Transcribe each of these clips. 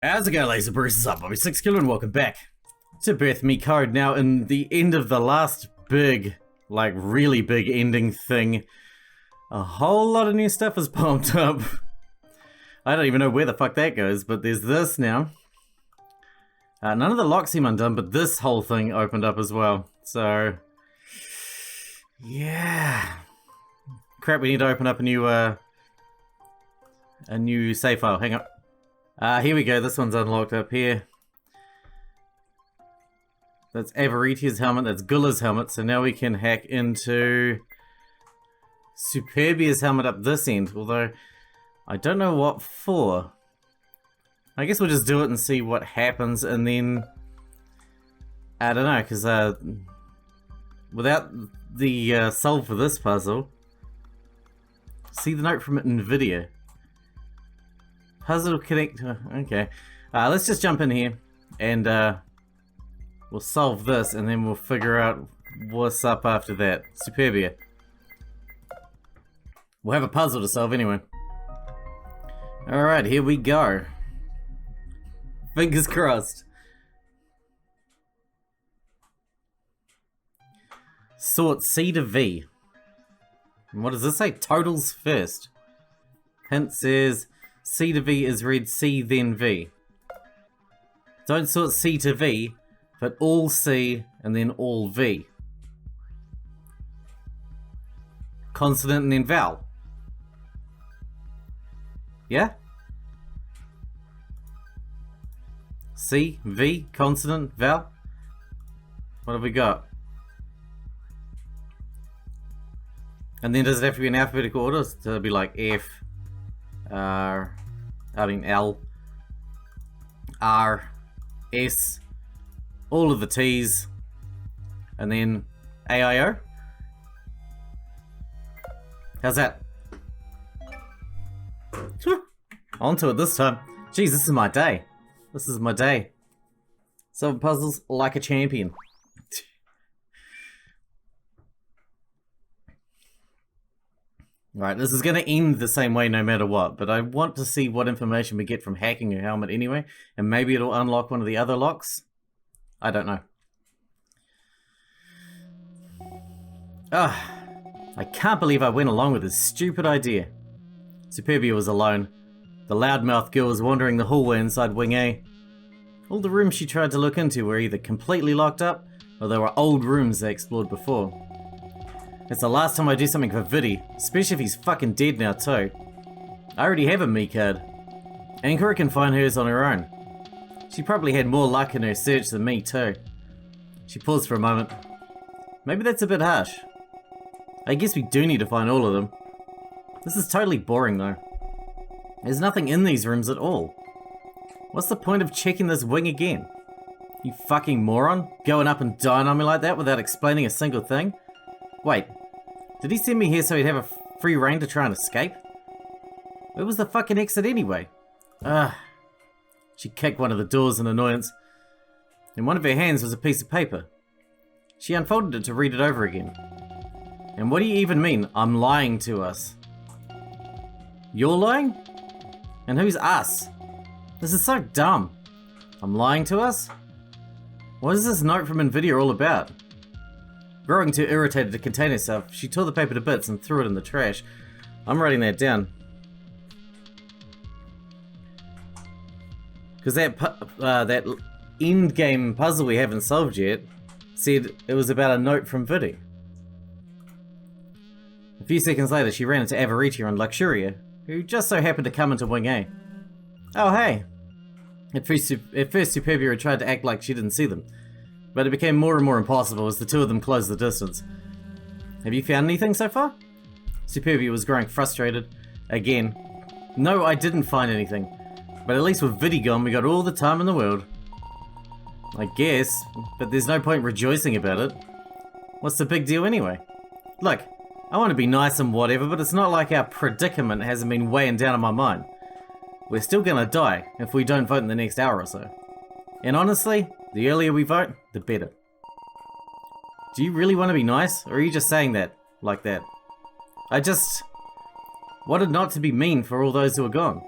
How's it going, ladies and bruises? I'm Bobby Sixkilla and welcome back to Birth Me Code. Now, in the end of the last big, like really big ending thing, a whole lot of new stuff has popped up. I don't even know where the fuck that goes, but there's this now. None of the locks seem undone, but this whole thing opened up as well. So, yeah. Crap, we need to open up a new save file. Hang on. Here we go, this one's unlocked up here. That's Avaritia's helmet, that's Gulla's helmet, so now we can hack into Superbia's helmet up this end, although I don't know what for. I guess we'll just do it and see what happens, and then I don't know, because without the solve for this puzzle, see the note from NVIDIA. Puzzle connector. Okay. Let's just jump in here and we'll solve this and then we'll figure out what's up after that. Superbia. We'll have a puzzle to solve anyway. Alright, here we go. Fingers crossed. Sort C to V. And what does this say? Totals first. Hint says C to V is read C then V. Don't sort C to V, but all C and then all V. Consonant and then vowel. Yeah? C, V, consonant, vowel. What have we got? And then does it have to be in alphabetical order? So it'll be like F, L, R, S, all of the T's, and then AIO. How's that? On to it this time. Jeez, this is my day. This is my day. Solving puzzles like a champion. Right, this is going to end the same way no matter what, but I want to see what information we get from hacking her helmet anyway, and maybe it'll unlock one of the other locks. I don't know. I can't believe I went along with this stupid idea. Superbia was alone. The loudmouth girl was wandering the hallway inside Wing A. All the rooms she tried to look into were either completely locked up, or they were old rooms they explored before. It's the last time I do something for Viddy, especially if he's fucking dead now too. I already have a me card. Ankara can find hers on her own. She probably had more luck in her search than me too. She paused for a moment. Maybe that's a bit harsh. I guess we do need to find all of them. This is totally boring though. There's nothing in these rooms at all. What's the point of checking this wing again? You fucking moron, going up and dying on me like that without explaining a single thing? Wait, did he send me here so he'd have a free reign to try and escape? Where was the fucking exit anyway? She kicked one of the doors in annoyance. In one of her hands was a piece of paper. She unfolded it to read it over again. And what do you even mean, I'm lying to us? You're lying? And who's us? This is so dumb. I'm lying to us? What is this note from NVIDIA all about? Growing too irritated to contain herself, she tore the paper to bits and threw it in the trash. I'm writing that down. Because that end game puzzle we haven't solved yet said it was about a note from Viddy. A few seconds later, she ran into Avaritia and Luxuria, who just so happened to come into Wing A. Oh hey! At first Superbia had tried to act like she didn't see them, but it became more and more impossible as the two of them closed the distance. Have you found anything so far? Superbia was growing frustrated. Again. No, I didn't find anything. But at least with Viddy gone, we got all the time in the world. I guess, but there's no point rejoicing about it. What's the big deal anyway? Look, I want to be nice and whatever, but it's not like our predicament hasn't been weighing down on my mind. We're still gonna die if we don't vote in the next hour or so. And honestly, the earlier we vote, the better. Do you really want to be nice, or are you just saying that, like that? I just wanted not to be mean for all those who are gone.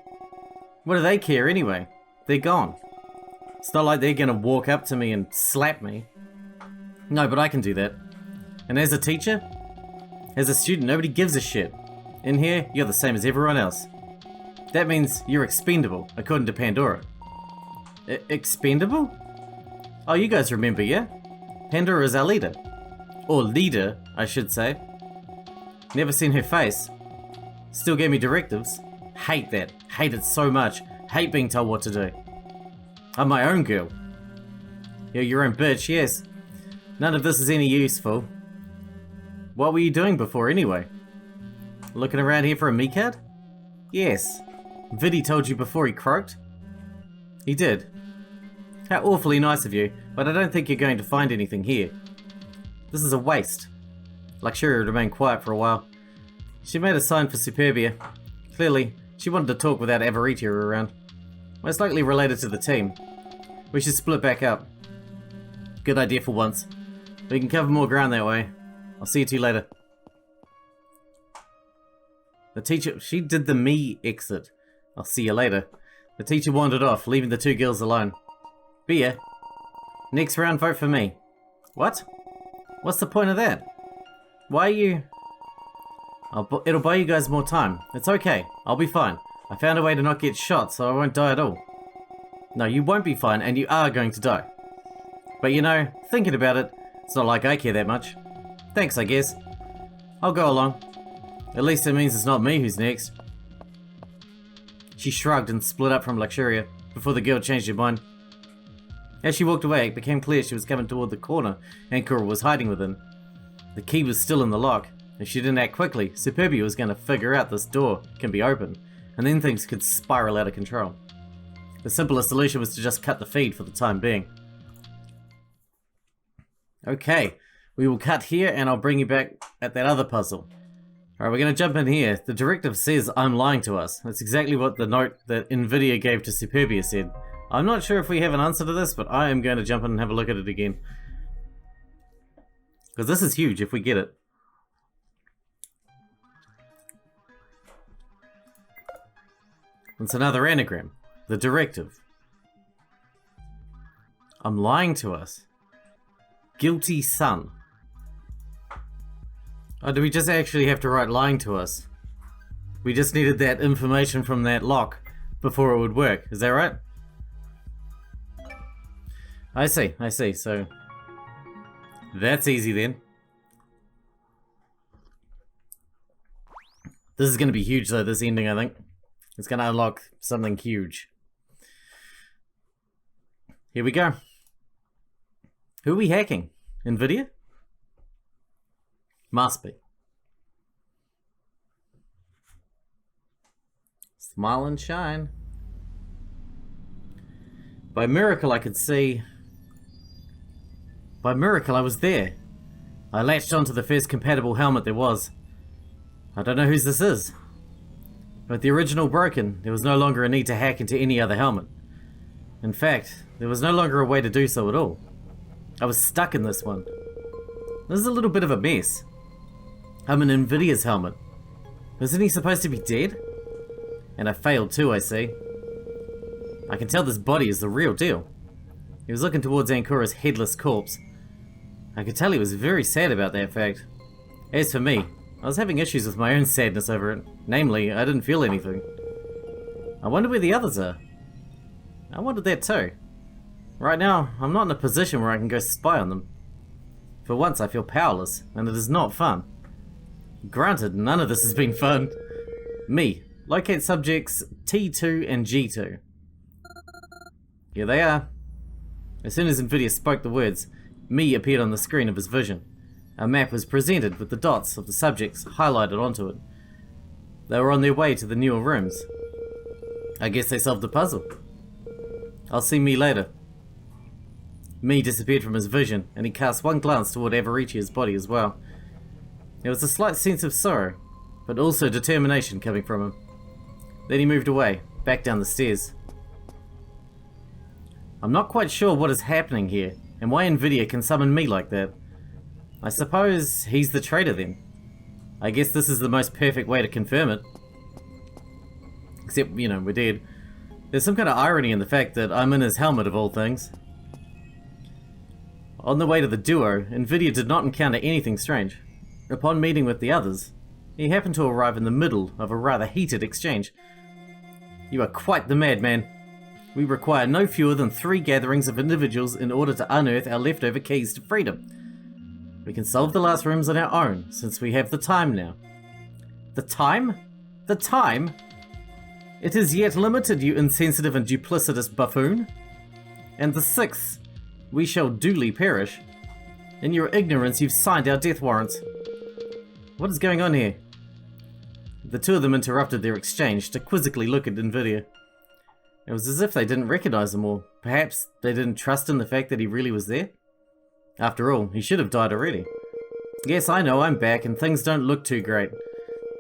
What do they care anyway? they're gone. It's not like they're gonna walk up to me and slap me. No, but I can do that. And as a teacher, as a student, nobody gives a shit. In here, you're the same as everyone else. That means you're expendable, according to Pandora. Expendable? Oh, you guys remember, yeah? Pandora is our leader. Or leader, I should say. Never seen her face. Still gave me directives. Hate that. Hate it so much. Hate being told what to do. I'm my own girl. You're your own bitch, yes. None of this is any useful. What were you doing before anyway? Looking around here for a me card? Yes. Viddy told you before he croaked? He did. How awfully nice of you, but I don't think you're going to find anything here. This is a waste. Luxuria remained quiet for a while. She made a sign for Superbia. Clearly, she wanted to talk without Avaritia around. Most likely related to the team. We should split back up. Good idea for once. We can cover more ground that way. I'll see you two later. The teacher, she did the me exit. I'll see you later. The teacher wandered off, leaving the two girls alone. Bia, next round vote for me. What? What's the point of that? Why are you... it'll buy you guys more time. It's okay. I'll be fine. I found a way to not get shot, so I won't die at all. No, you won't be fine, and you are going to die. But you know, thinking about it, it's not like I care that much. Thanks, I guess. I'll go along. At least it means it's not me who's next. She shrugged and split up from Luxuria before the girl changed her mind. As she walked away, it became clear she was coming toward the corner Ankura was hiding within. The key was still in the lock. If she didn't act quickly, Superbia was going to figure out this door can be opened, and then things could spiral out of control. The simplest solution was to just cut the feed for the time being. Okay, we will cut here and I'll bring you back at that other puzzle. Alright, we're going to jump in here. The directive says I'm lying to us. That's exactly what the note that Nvidia gave to Superbia said. I'm not sure if we have an answer to this, but I am going to jump in and have a look at it again. Because this is huge if we get it. It's another anagram. The directive. I'm lying to us. Guilty son. Oh, do we just actually have to write lying to us? We just needed that information from that lock before it would work. Is that right? I see. So that's easy then. This is going to be huge though, this ending, I think. It's going to unlock something huge. Here we go. Who are we hacking? Nvidia? Must be. Smile and shine. By miracle I could see... By miracle I was there. I latched onto the first compatible helmet there was. I don't know whose this is. With the original broken, there was no longer a need to hack into any other helmet. In fact, there was no longer a way to do so at all. I was stuck in this one. This is a little bit of a mess. I'm in Nvidia's helmet. Isn't he supposed to be dead? And I failed too, I see. I can tell this body is the real deal. He was looking towards Ankura's headless corpse. I could tell he was very sad about that fact. As for me, I was having issues with my own sadness over it. Namely, I didn't feel anything. I wonder where the others are. I wondered that too. Right now, I'm not in a position where I can go spy on them. For once I feel powerless, and it is not fun. Granted, none of this has been fun. Me, locate subjects T2 and G2. Here they are. As soon as Nvidia spoke the words, me appeared on the screen of his vision. A map was presented with the dots of the subjects highlighted onto it. They were on their way to the newer rooms. I guess they solved the puzzle. I'll see me later. Me disappeared from his vision, and he cast one glance toward Avaritia's body as well. There was a slight sense of sorrow, but also determination coming from him. Then he moved away, back down the stairs. I'm not quite sure what is happening here, and why Nvidia can summon me like that. I suppose he's the traitor then. I guess this is the most perfect way to confirm it. Except, you know, we're dead. There's some kind of irony in the fact that I'm in his helmet of all things. On the way to the duo, Nvidia did not encounter anything strange. Upon meeting with the others, he happened to arrive in the middle of a rather heated exchange. You are quite the madman. We require no fewer than 3 gatherings of individuals in order to unearth our leftover keys to freedom. We can solve the last rooms on our own, since we have the time now. The time? The time? It is yet limited, you insensitive and duplicitous buffoon. And the 6th, we shall duly perish. In your ignorance, you've signed our death warrants. What is going on here? The two of them interrupted their exchange to quizzically look at Nvidia. It was as if they didn't recognize him, or perhaps they didn't trust in the fact that he really was there. After all, he should have died already. Yes, I know, I'm back, and things don't look too great.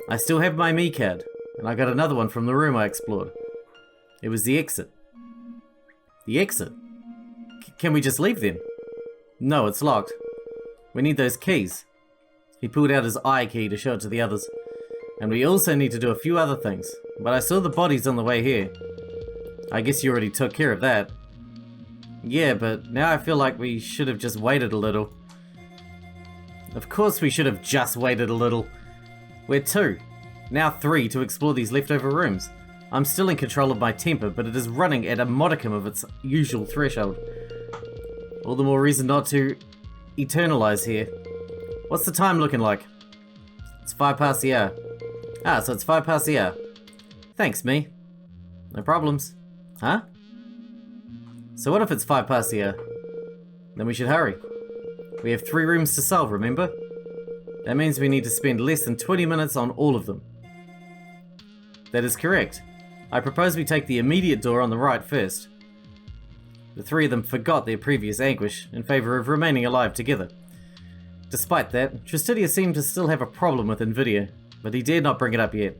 I still have my me card, and I got another one from the room I explored. It was the exit. The exit? Can we just leave then? No, it's locked. We need those keys. He pulled out his eye key to show it to the others. And we also need to do a few other things, but I saw the bodies on the way here. I guess you already took care of that. Yeah, but now I feel like we should have just waited a little. Of course we should have just waited a little. We're 2, now 3 to explore these leftover rooms. I'm still in control of my temper, but it is running at a modicum of its usual threshold. All the more reason not to eternalize here. What's the time looking like? It's 5 past the hour. Ah, so it's 5 past the hour. Thanks, me. No problems. Huh? So what if it's 5 past the hour? Then we should hurry. We have 3 rooms to solve, remember? That means we need to spend less than 20 minutes on all of them. That is correct. I propose we take the immediate door on the right first. The 3 of them forgot their previous anguish in favor of remaining alive together. Despite that, Tristidia seemed to still have a problem with Nvidia, but he dared not bring it up yet.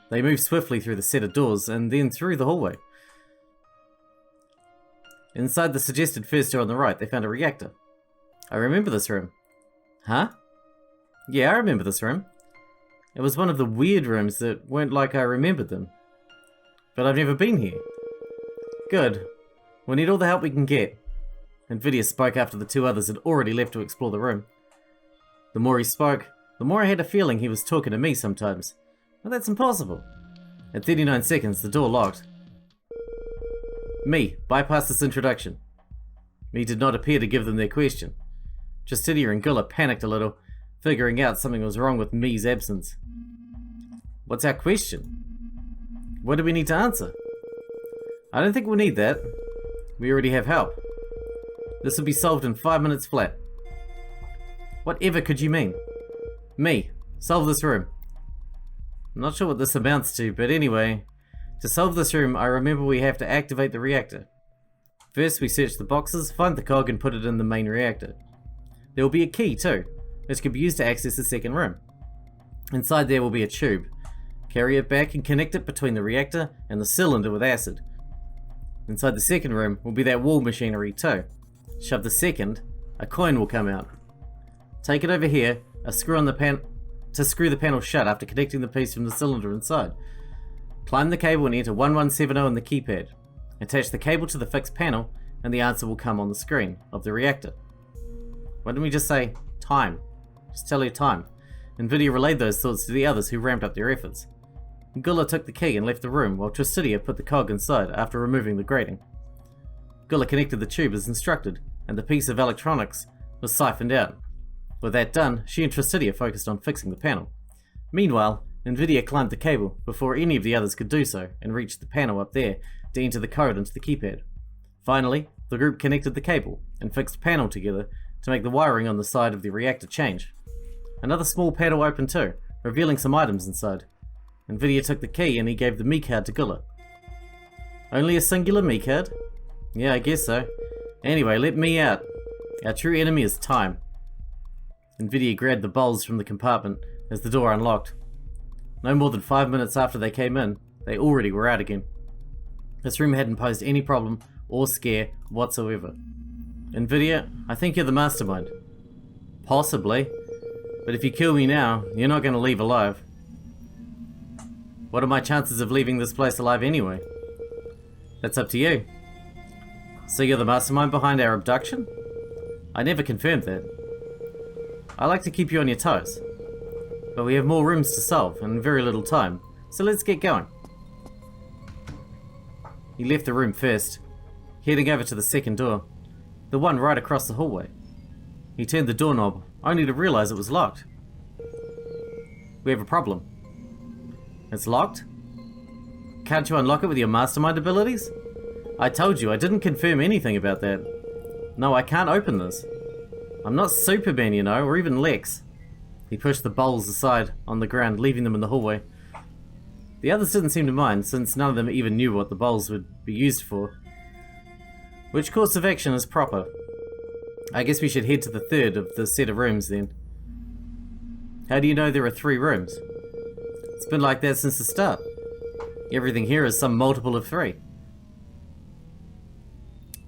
They moved swiftly through the set of doors and then through the hallway. Inside the suggested first door on the right, they found a reactor. I remember this room. Huh? Yeah, I remember this room. It was one of the weird rooms that weren't like I remembered them. But I've never been here. Good. We'll need all the help we can get. Nvidia spoke after the 2 others had already left to explore the room. The more he spoke, the more I had a feeling he was talking to me sometimes. But that's impossible. At 39 seconds, the door locked. Me, bypass this introduction. Me did not appear to give them their question. Justinia and Gilla panicked a little, figuring out something was wrong with Me's absence. What's our question? What do we need to answer? I don't think we'll need that. We already have help. This will be solved in 5 minutes flat. Whatever could you mean? Me, solve this room. I'm not sure what this amounts to, but anyway, to solve this room, I remember we have to activate the reactor. First, we search the boxes, find the cog, and put it in the main reactor. There will be a key too, which can be used to access the second room. Inside there will be a tube. Carry it back and connect it between the reactor and the cylinder with acid. Inside the second room will be that wall machinery too. Shove the second, a coin will come out. Take it over here, a screw on the pan to screw the panel shut after connecting the piece from the cylinder inside. Climb the cable and enter 1170 in the keypad. Attach the cable to the fixed panel and the answer will come on the screen of the reactor. Why didn't we just say time? Just tell her time. Nvidia relayed those thoughts to the others who ramped up their efforts. Gula took the key and left the room while Tristidia put the cog inside after removing the grating. Gula connected the tube as instructed and the piece of electronics was siphoned out. With that done, she and Tristidia focused on fixing the panel. Meanwhile, Nvidia climbed the cable before any of the others could do so and reached the panel up there to enter the code into the keypad. Finally, the group connected the cable and fixed the panel together to make the wiring on the side of the reactor change. Another small panel opened too, revealing some items inside. Nvidia took the key and he gave the me card to Gula. Only a singular me card? Yeah, I guess so. Anyway, let me out. Our true enemy is time. Nvidia grabbed the bowls from the compartment as the door unlocked. No more than 5 minutes after they came in, they already were out again. This room hadn't posed any problem or scare whatsoever. Nvidia, I think you're the mastermind. Possibly. But if you kill me now, you're not going to leave alive. What are my chances of leaving this place alive anyway? That's up to you. So you're the mastermind behind our abduction? I never confirmed that. I like to keep you on your toes. But we have more rooms to solve and very little time, so let's get going. He left the room first, heading over to the second door, the one right across the hallway. He turned the doorknob, only to realize it was locked. We have a problem. It's locked? Can't you unlock it with your mastermind abilities? I told you, I didn't confirm anything about that. No, I can't open this. I'm not Superman, you know, or even Lex. He pushed the bowls aside on the ground, leaving them in the hallway. The others didn't seem to mind, since none of them even knew what the bowls would be used for. Which course of action is proper? I guess we should head to the third of the set of rooms then. How do you know there are 3 rooms? It's been like that since the start. Everything here is some multiple of 3.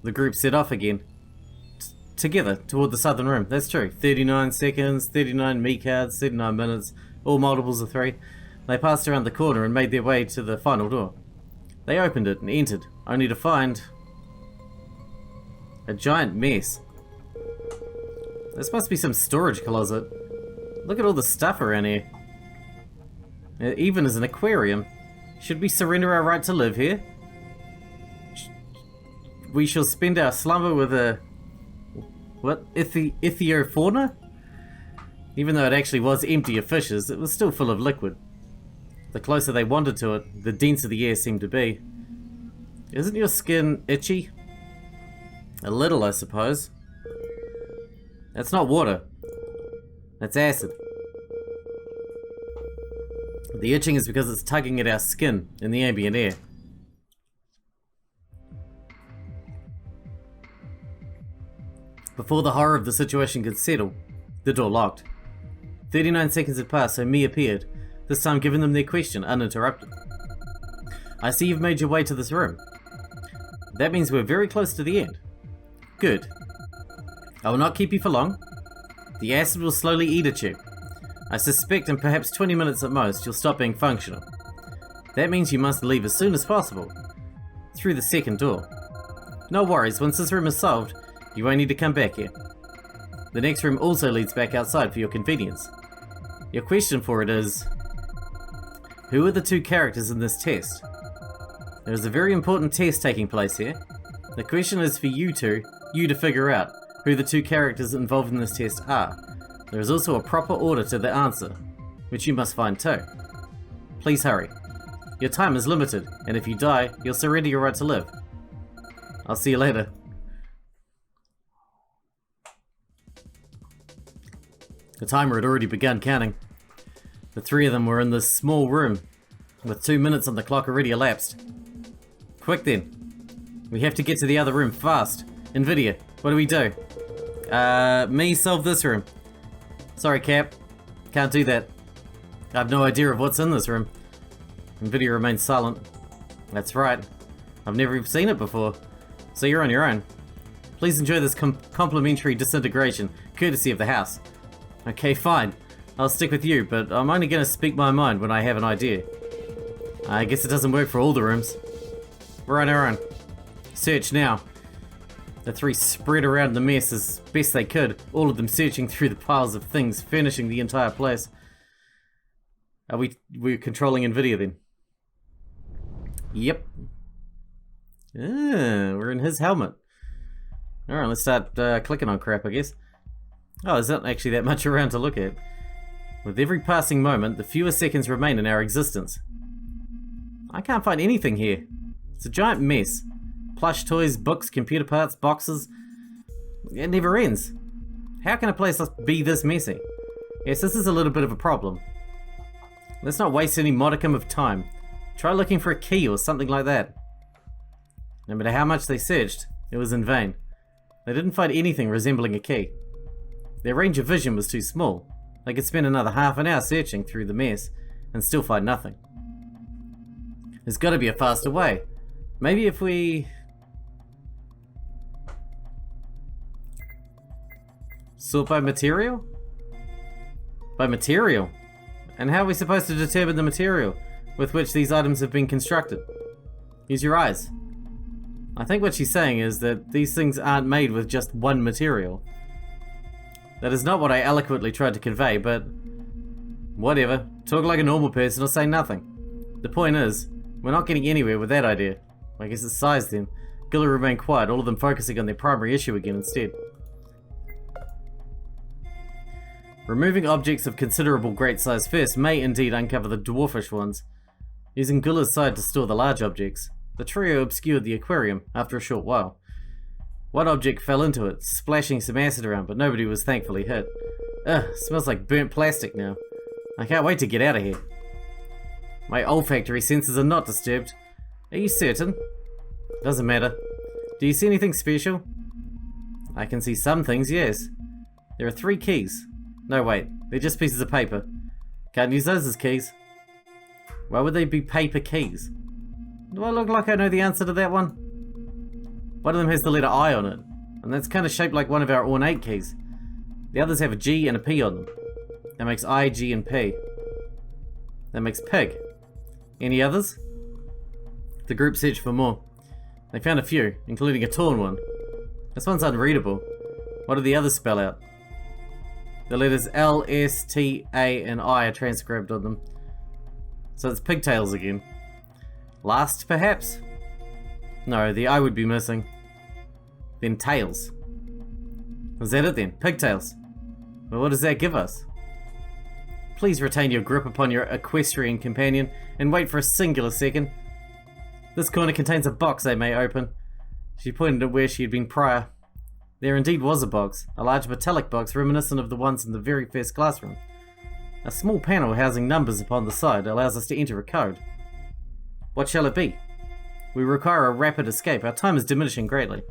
The group set off again. Together, toward the southern room. That's true. 39 seconds, 39 me cards, 39 minutes, all multiples of 3. They passed around the corner and made their way to the final door. They opened it and entered, only to find a giant mess. This must be some storage closet. Look at all the stuff around here. It even as an aquarium. Should we surrender our right to live here? We shall spend our slumber with a... what? Ichthyofauna? Even though it actually was empty of fishes, it was still full of liquid. The closer they wandered to it, the denser the air seemed to be. Isn't your skin itchy? A little, I suppose. That's not water. That's acid. The itching is because it's tugging at our skin in the ambient air. Before the horror of the situation could settle, the door locked. 39 seconds had passed, so me appeared, this time giving them their question uninterrupted. I see you've made your way to this room. That means we're very close to the end. Good. I will not keep you for long. The acid will slowly eat at you. I suspect in perhaps 20 minutes at most, you'll stop being functional. That means you must leave as soon as possible. Through the second door. No worries, once this room is solved, you won't need to come back here. The next room also leads back outside for your convenience. Your question for it is... who are the 2 characters in this test? There is a very important test taking place here. The question is for you to figure out who the 2 characters involved in this test are. There is also a proper order to the answer, which you must find too. Please hurry. Your time is limited, and if you die, you'll surrender your right to live. I'll see you later. The timer had already begun counting. The 3 of them were in this small room, with 2 minutes on the clock already elapsed. Quick then. We have to get to the other room fast. Nvidia, what do we do? Me solve this room. Sorry, Cap. Can't do that. I have no idea of what's in this room. Nvidia remains silent. That's right. I've never even seen it before. So you're on your own. Please enjoy this complimentary disintegration, courtesy of the house. Okay, fine. I'll stick with you, but I'm only gonna speak my mind when I have an idea. I guess it doesn't work for all the rooms. We're on our own. Search now. The 3 spread around the mess as best they could, all of them searching through the piles of things furnishing the entire place. Are we're controlling Nvidia then? Yep. We're in his helmet. Alright, let's start clicking on crap, I guess. Oh, there's not actually that much around to look at. With every passing moment, the fewer seconds remain in our existence. I can't find anything here. It's a giant mess. Plush toys, books, computer parts, boxes. It never ends. How can a place be this messy? Yes, this is a little bit of a problem. Let's not waste any modicum of time. Try looking for a key or something like that. No matter how much they searched, it was in vain. They didn't find anything resembling a key. Their range of vision was too small. They could spend another half an hour searching through the mess and still find nothing. There's got to be a faster way. Maybe if we... sort by material? By material? And how are we supposed to determine the material? with which these items have been constructed. Use your eyes. I think what she's saying is that these things aren't made with just one material. That is not what I eloquently tried to convey, but whatever. Talk like a normal person or say nothing. The point is, we're not getting anywhere with that idea. I guess it's size then. Gilla remained quiet, all of them focusing on their primary issue again instead. Removing objects of considerable great size first may indeed uncover the dwarfish ones. Using Gilla's side to store the large objects, the trio obscured the aquarium after a short while. One object fell into it, splashing some acid around, but nobody was thankfully hit. Ugh, smells like burnt plastic now. I can't wait to get out of here. My olfactory senses are not disturbed. Are you certain? Doesn't matter. Do you see anything special? I can see some things, yes. There are 3 keys. No, wait. They're just pieces of paper. Can't use those as keys. Why would they be paper keys? Do I look like I know the answer to that one? One of them has the letter I on it, and that's kind of shaped like one of our ornate keys. The others have a G and a P on them. That makes I, G, and P. That makes pig. Any others? The group searched for more. They found a few, including a torn one. This one's unreadable. What do the others spell out? The letters L, S, T, A, and I are transcribed on them. So it's pigtails again. Last, perhaps? No, the I would be missing. Then tails. Is that it then? Pigtails. Well, what does that give us? Please retain your grip upon your equestrian companion and wait for a singular second. This corner contains a box they may open. She pointed at where she had been prior. There indeed was a box, a large metallic box reminiscent of the ones in the very first classroom. A small panel housing numbers upon the side allows us to enter a code. What shall it be? We require a rapid escape. Our time is diminishing greatly.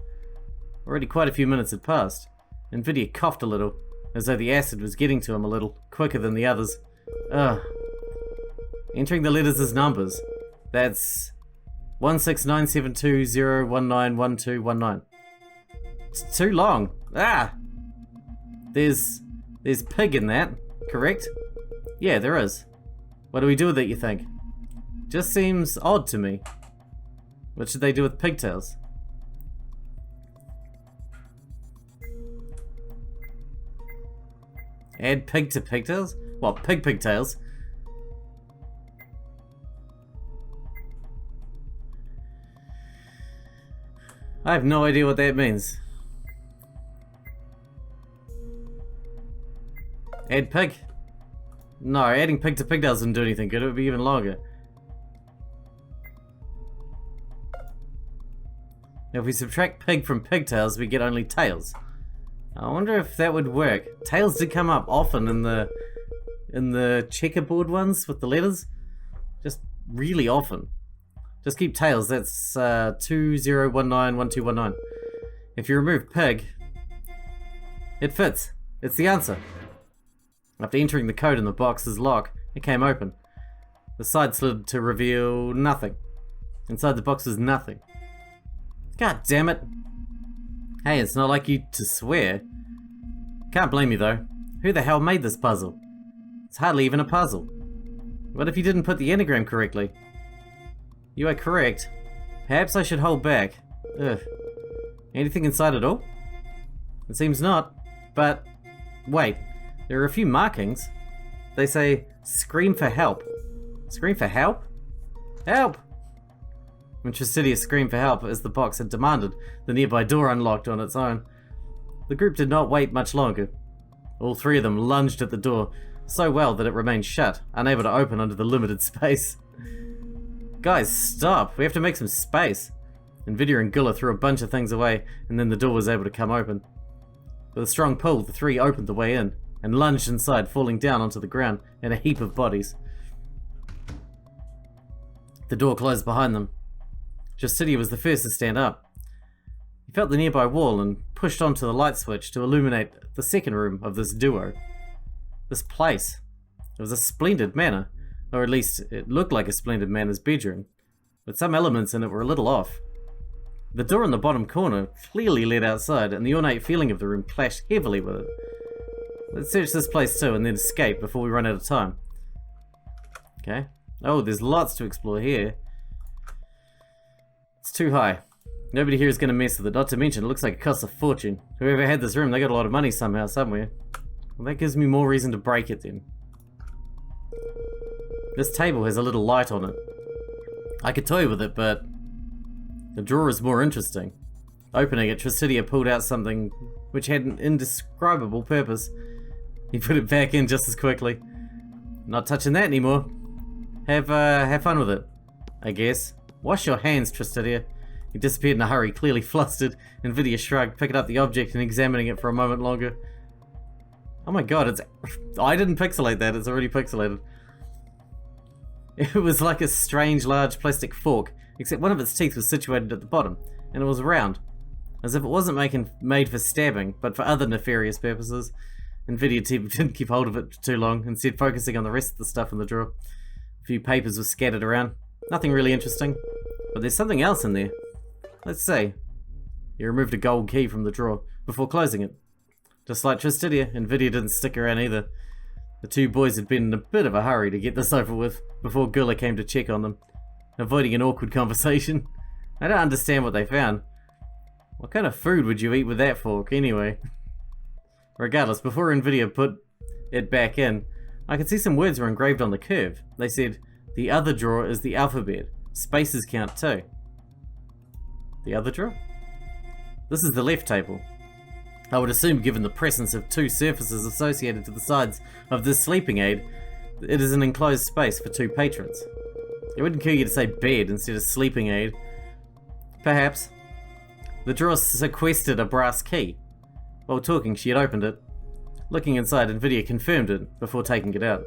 Already quite a few minutes had passed. Nvidia coughed a little, as though the acid was getting to him a little, quicker than the others. Ugh. Entering the letters as numbers. That's 1697201912119. It's too long. Ah! There's pig in that, correct? Yeah, there is. What do we do with it, you think? Just seems odd to me. What should they do with pigtails? Add pig to pigtails? What, pigtails? I have no idea what that means. Add pig? No, adding pig to pigtails doesn't do anything good. It would be even longer. Now if we subtract pig from pigtails, we get only tails. I wonder if that would work. Tails did come up often in the checkerboard ones with the letters. Just really often. Just keep tails. That's 20191219. If you remove pig, it fits. It's the answer. After entering the code in the box's lock, it came open. The side slid to reveal nothing. Inside the box was nothing. God damn it. Hey, it's not like you to swear. Can't blame you though. Who the hell made this puzzle? It's hardly even a puzzle. What if you didn't put the anagram correctly? You are correct. Perhaps I should hold back. Ugh. Anything inside at all? It seems not. But, wait. There are a few markings. They say, scream for help. Scream for help? Help! When Tricidia screamed for help as the box had demanded, the nearby door unlocked on its own. The group did not wait much longer. All 3 of them lunged at the door, so well that it remained shut, unable to open under the limited space. Guys, stop! We have to make some space! Nvidia and Gilla threw a bunch of things away, and then the door was able to come open. With a strong pull, the 3 opened the way in, and lunged inside, falling down onto the ground in a heap of bodies. The door closed behind them. Justitia was the first to stand up. He felt the nearby wall and pushed onto the light switch to illuminate the second room of this duo. This place. It was a splendid manor, or at least it looked like a splendid manor's bedroom, but some elements in it were a little off. The door in the bottom corner clearly led outside, and the ornate feeling of the room clashed heavily with it. Let's search this place too and then escape before we run out of time. Okay. Oh, there's lots to explore here. It's too high. Nobody here is going to mess with it, not to mention it looks like it costs a fortune. Whoever had this room, they got a lot of money somehow, somewhere. Well, that gives me more reason to break it then. This table has a little light on it. I could toy with it, but the drawer is more interesting. Opening it, Tristidia pulled out something which had an indescribable purpose. He put it back in just as quickly. Not touching that anymore. Have fun with it, I guess. Wash your hands, Tristidia. He disappeared in a hurry, clearly flustered. Nvidia shrugged, picking up the object and examining it for a moment longer. Oh my god, it's... I didn't pixelate that, it's already pixelated. It was like a strange large plastic fork, except one of its teeth was situated at the bottom, and it was round. As if it wasn't made for stabbing, but for other nefarious purposes. Nvidia didn't keep hold of it for too long, instead focusing on the rest of the stuff in the drawer. A few papers were scattered around. Nothing really interesting. But there's something else in there. Let's see. He removed a gold key from the drawer before closing it. Just like Tristidia, Nvidia didn't stick around either. The two boys had been in a bit of a hurry to get this over with before Gula came to check on them, avoiding an awkward conversation. I don't understand what they found. What kind of food would you eat with that fork, anyway? Regardless, before Nvidia put it back in, I could see some words were engraved on the curve. They said, "The other drawer is the alphabet. Spaces count too." The other drawer? This is the left table. I would assume, given the presence of two surfaces associated to the sides of this sleeping aid, it is an enclosed space for two patrons. It wouldn't kill you to say bed instead of sleeping aid. Perhaps. The drawer sequestered a brass key. While talking, she had opened it. Looking inside, Nvidia confirmed it before taking it out.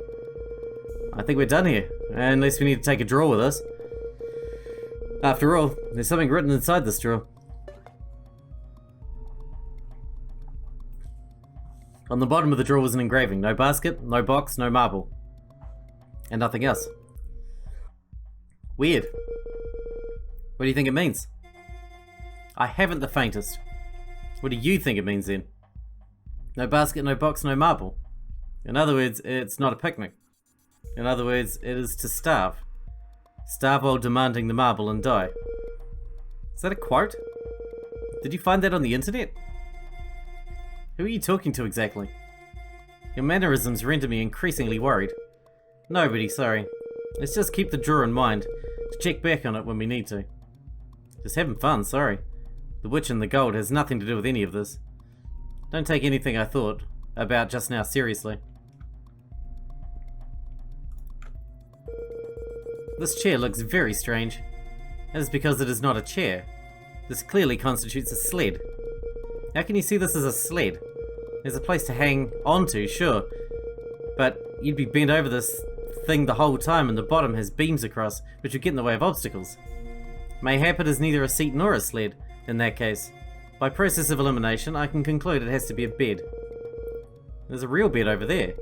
I think we're done here, unless we need to take a drawer with us. After all, there's something written inside this drawer. On the bottom of the drawer was an engraving. No basket, no box, no marble. And nothing else. Weird. What do you think it means? I haven't the faintest. What do you think it means then? No basket, no box, no marble. In other words, it's not a picnic. In other words, it is to starve. Starve while demanding the marble and die. Is that a quote? Did you find that on the internet? Who are you talking to exactly? Your mannerisms render me increasingly worried. Nobody, sorry. Let's just keep the drawer in mind to check back on it when we need to. Just having fun, sorry. The witch and the gold has nothing to do with any of this. Don't take anything I thought about just now seriously. This chair looks very strange. That is because it is not a chair. This clearly constitutes a sled. How can you see this as a sled? There's a place to hang onto, sure. But you'd be bent over this thing the whole time and the bottom has beams across, which would get in the way of obstacles. Mayhap it is neither a seat nor a sled, in that case. By process of elimination, I can conclude it has to be a bed. There's a real bed over there.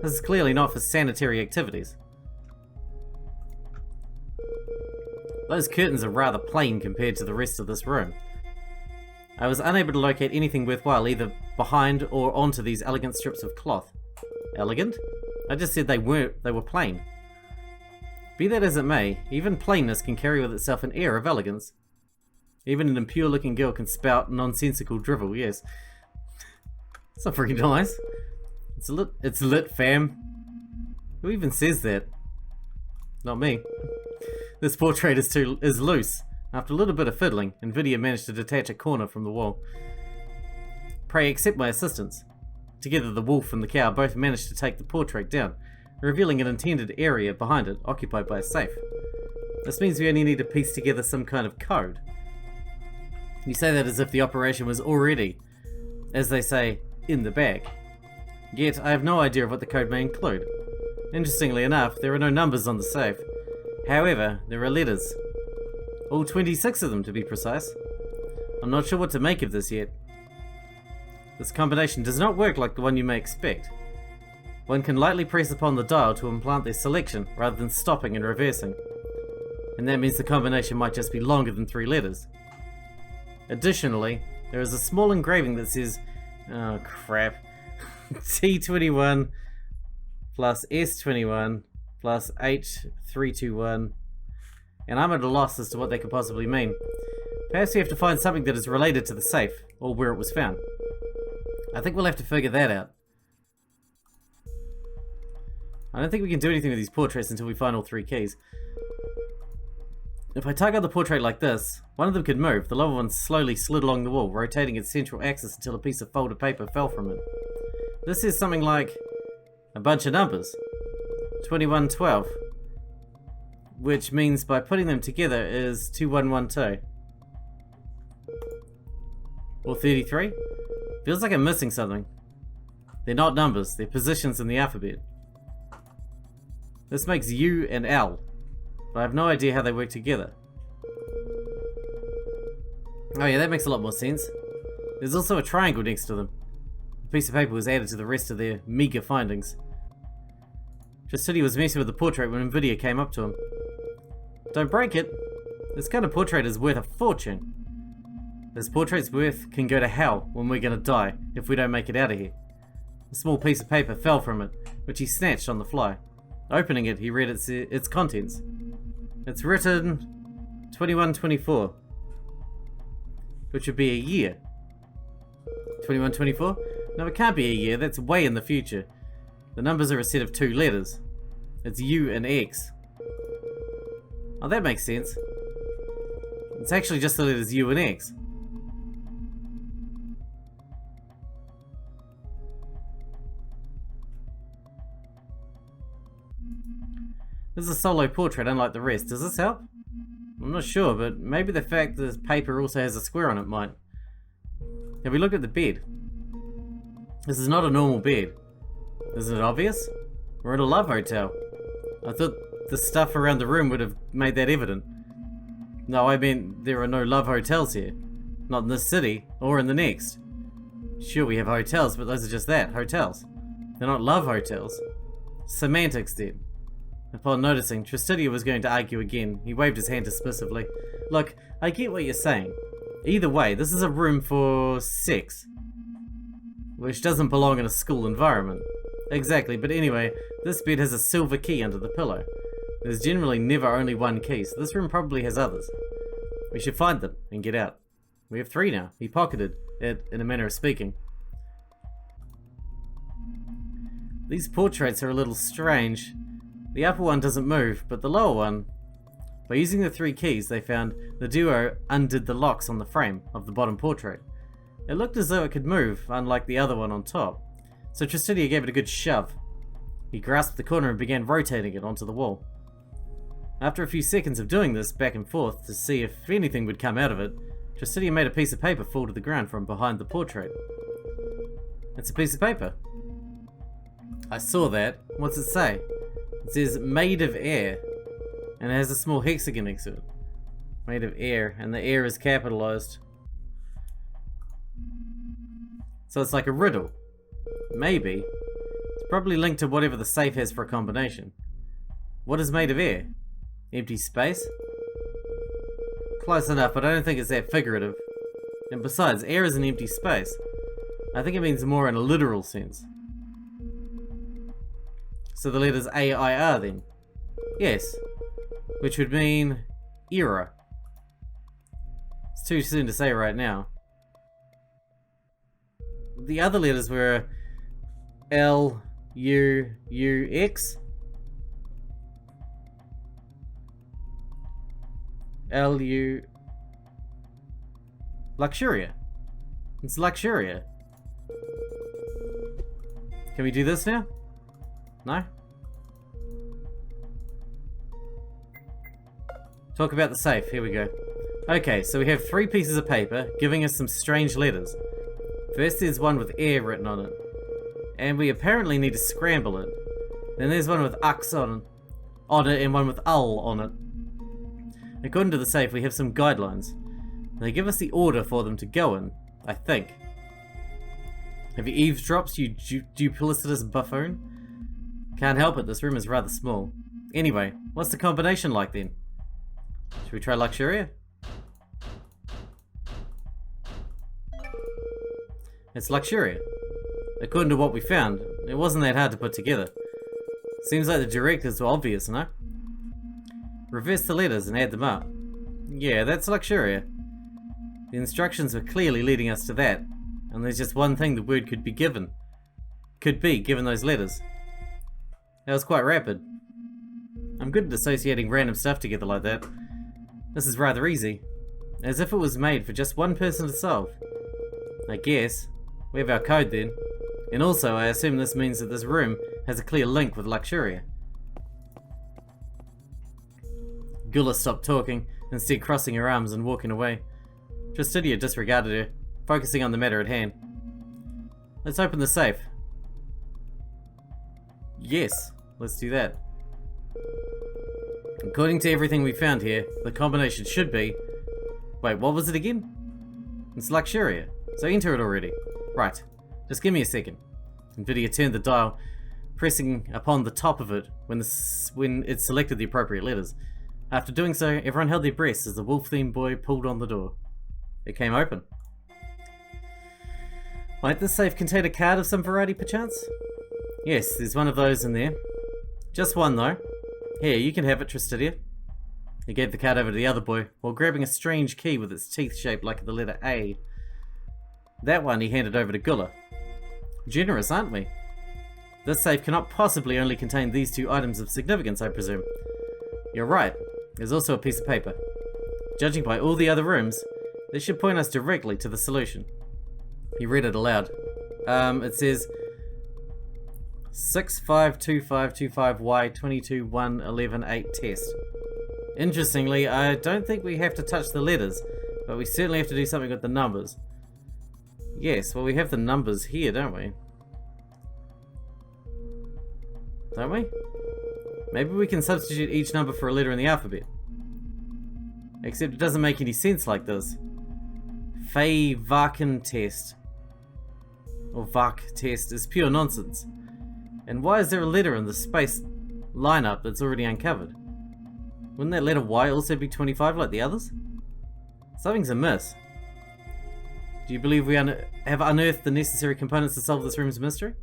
This is clearly not for sanitary activities. Those curtains are rather plain compared to the rest of this room. I was unable to locate anything worthwhile either behind or onto these elegant strips of cloth. Elegant? I just said they were plain. Be that as it may, even plainness can carry with itself an air of elegance. Even an impure looking girl can spout nonsensical drivel, yes. It's not very nice. It's lit, fam. Who even says that? Not me. This portrait is loose. After a little bit of fiddling, Nvidia managed to detach a corner from the wall. Pray accept my assistance. Together the wolf and the cow both managed to take the portrait down, revealing an intended area behind it occupied by a safe. This means we only need to piece together some kind of code. You say that as if the operation was already, as they say, in the bag. Yet I have no idea of what the code may include. Interestingly enough, there are no numbers on the safe. However, there are letters. All 26 of them to be precise. I'm not sure what to make of this yet. This combination does not work like the one you may expect. One can lightly press upon the dial to implant their selection rather than stopping and reversing. And that means the combination might just be longer than 3 letters. Additionally, there is a small engraving that says, oh crap, T21 plus S21 plus 8321. And I'm at a loss as to what they could possibly mean. Perhaps we have to find something that is related to the safe, or where it was found. I think we'll have to figure that out. I don't think we can do anything with these portraits until we find all 3 keys. If I tug on the portrait like this, one of them could move. The lower one slowly slid along the wall, rotating its central axis until a piece of folded paper fell from it. This is something like a bunch of numbers. 2112. Which means by putting them together is 2112. Or 33? Feels like I'm missing something. They're not numbers, they're positions in the alphabet. This makes U and L, but I have no idea how they work together. Oh yeah, that makes a lot more sense. There's also a triangle next to them. A piece of paper was added to the rest of their meager findings. Justini was messing with the portrait when Nvidia came up to him. Don't break it. This kind of portrait is worth a fortune. This portrait's worth can go to hell when we're gonna die if we don't make it out of here. A small piece of paper fell from it, which he snatched on the fly. Opening it, he read its contents. It's written 2124, which would be a year. 2124? No, it can't be a year. That's way in the future. The numbers are a set of 2 letters. It's U and X. Oh, that makes sense. It's actually just the letters U and X. This is a solo portrait, unlike the rest. Does this help? I'm not sure, but maybe the fact that this paper also has a square on it might. Have we looked at the bed? This is not a normal bed. Isn't it obvious? We're in a love hotel. I thought the stuff around the room would have made that evident. No, I mean, there are no love hotels here. Not in this city, or in the next. Sure, we have hotels, but those are just that, hotels. They're not love hotels. Semantics, then. Upon noticing, Tristidia was going to argue again. He waved his hand dismissively. Look, I get what you're saying. Either way, this is a room for sex. Which doesn't belong in a school environment. Exactly, but anyway, this bed has a silver key under the pillow. There's generally never only one key, so this room probably has others. We should find them and get out. We have 3 now. He pocketed it in a manner of speaking. These portraits are a little strange. The upper one doesn't move, but the lower one... By using the 3 keys, they found the duo undid the locks on the frame of the bottom portrait. It looked as though it could move, unlike the other one on top. So Tristidia gave it a good shove. He grasped the corner and began rotating it onto the wall. After a few seconds of doing this back and forth to see if anything would come out of it, Tristidia made a piece of paper fall to the ground from behind the portrait. It's a piece of paper. I saw that. What's it say? It says made of air, and it has a small hexagon next to it. Made of air, and the air is capitalized. So it's like a riddle. Maybe. It's probably linked to whatever the safe has for a combination. What is made of air? Empty space? Close enough, but I don't think it's that figurative. And besides, air is an empty space. I think it means more in a literal sense. So the letters A-I-R then? Yes. Which would mean era. It's too soon to say right now. The other letters were L-U-U-X. L-U... Luxuria. It's Luxuria. Can we do this now? No? Talk about the safe. Here we go. Okay, so we have 3 pieces of paper giving us some strange letters. First there's one with air written on it. And we apparently need to scramble it. Then there's one with ux on it and one with ul on it. According to the safe, we have some guidelines. They give us the order for them to go in, I think. Have you eavesdropped, you duplicitous buffoon? Can't help it, this room is rather small. Anyway, what's the combination like then? Should we try Luxuria? It's Luxuria. According to what we found, it wasn't that hard to put together. Seems like the directives were obvious, no? Reverse the letters and add them up. Yeah, that's Luxuria. The instructions were clearly leading us to that, and there's just one thing the word could be given. Could be, given those letters. That was quite rapid. I'm good at associating random stuff together like that. This is rather easy. As if it was made for just one person to solve. I guess. We have our code then. And also, I assume this means that this room has a clear link with Luxuria. Gula stopped talking, instead crossing her arms and walking away. Tristidia disregarded her, focusing on the matter at hand. Let's open the safe. Yes, let's do that. According to everything we found here, the combination should be... Wait, what was it again? It's Luxuria, so enter it already. Right, just give me a second. Nvidia turned the dial, pressing upon the top of it when it selected the appropriate letters. After doing so, everyone held their breaths as the wolf-themed boy pulled on the door. It came open. Might this safe contain a card of some variety, perchance? Yes, there's one of those in there. Just one, though. Here, you can have it, Tristidia. He gave the card over to the other boy, while grabbing a strange key with its teeth shaped like the letter A. That one he handed over to Gula. Generous, aren't we? This safe cannot possibly only contain these two items of significance, I presume. You're right. There's also a piece of paper. Judging by all the other rooms, this should point us directly to the solution. He read it aloud. It says 652525Y22111 test. Interestingly, I don't think we have to touch the letters, but we certainly have to do something with the numbers. Yes, well we have the numbers here, don't we? Don't we? Maybe we can substitute each number for a letter in the alphabet. Except it doesn't make any sense like this. Varken test. Or Vark test is pure nonsense. And why is there a letter in the space lineup that's already uncovered? Wouldn't that letter Y also be 25 like the others? Something's amiss. Do you believe we have unearthed the necessary components to solve this room's mystery?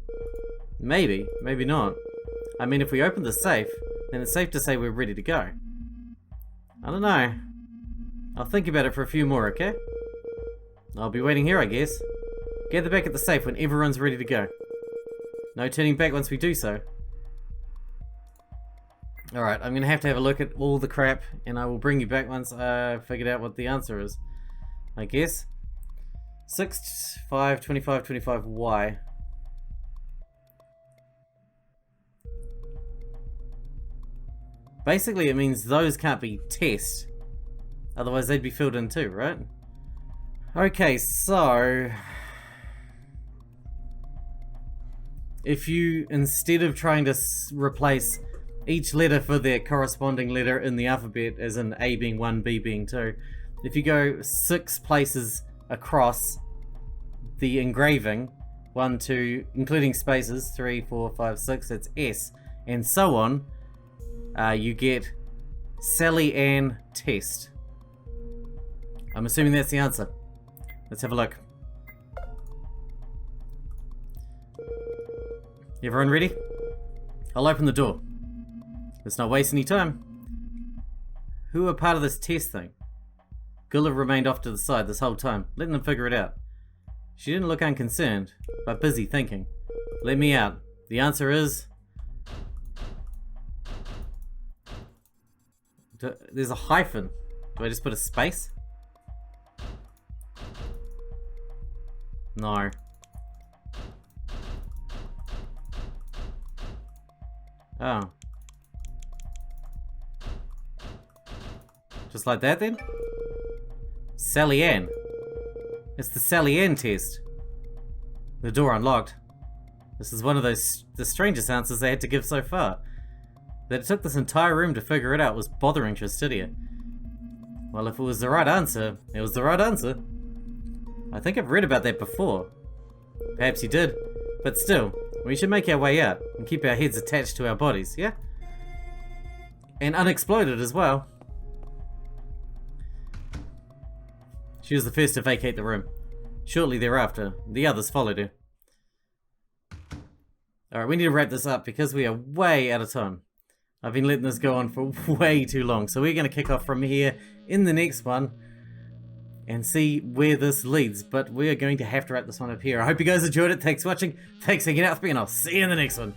Maybe, maybe not. I mean, if we open the safe, then it's safe to say we're ready to go. I don't know. I'll think about it for a few more, okay? I'll be waiting here, I guess. Gather back at the safe when everyone's ready to go. No turning back once we do so. Alright, I'm gonna have to have a look at all the crap, and I will bring you back once I've figured out what the answer is. I guess. 6, 5, 25, 25Y. Basically, it means those can't be tests. Otherwise, they'd be filled in too, right? Okay, so... if you, instead of trying to replace each letter for their corresponding letter in the alphabet, as in A being 1, B being 2, if you go 6 places across the engraving, 1, 2, including spaces, 3, 4, 5, 6, that's S, and so on, you get Sally Ann test. I'm assuming that's the answer. Let's have a look. Everyone ready? I'll open the door. Let's not waste any time. Who are part of this test thing? Gula remained off to the side this whole time, letting them figure it out. She didn't look unconcerned, but busy thinking. Let me out. The answer is... there's a hyphen. Do I just put a space? No. Oh. Just like that then? Sally Ann. It's the Sally Ann test. The door unlocked. This is one of the strangest answers they had to give so far. That it took this entire room to figure it out was bothering Tristidia. Well, if it was the right answer, it was the right answer. I think I've read about that before. Perhaps you did, but still, we should make our way out and keep our heads attached to our bodies, yeah? And unexploded as well. She was the first to vacate the room. Shortly thereafter, the others followed her. Alright, we need to wrap this up because we are way out of time. I've been letting this go on for way too long. So we're going to kick off from here in the next one and see where this leads. But we are going to have to wrap this one up here. I hope you guys enjoyed it. Thanks for watching. Thanks for hanging out with me, and I'll see you in the next one.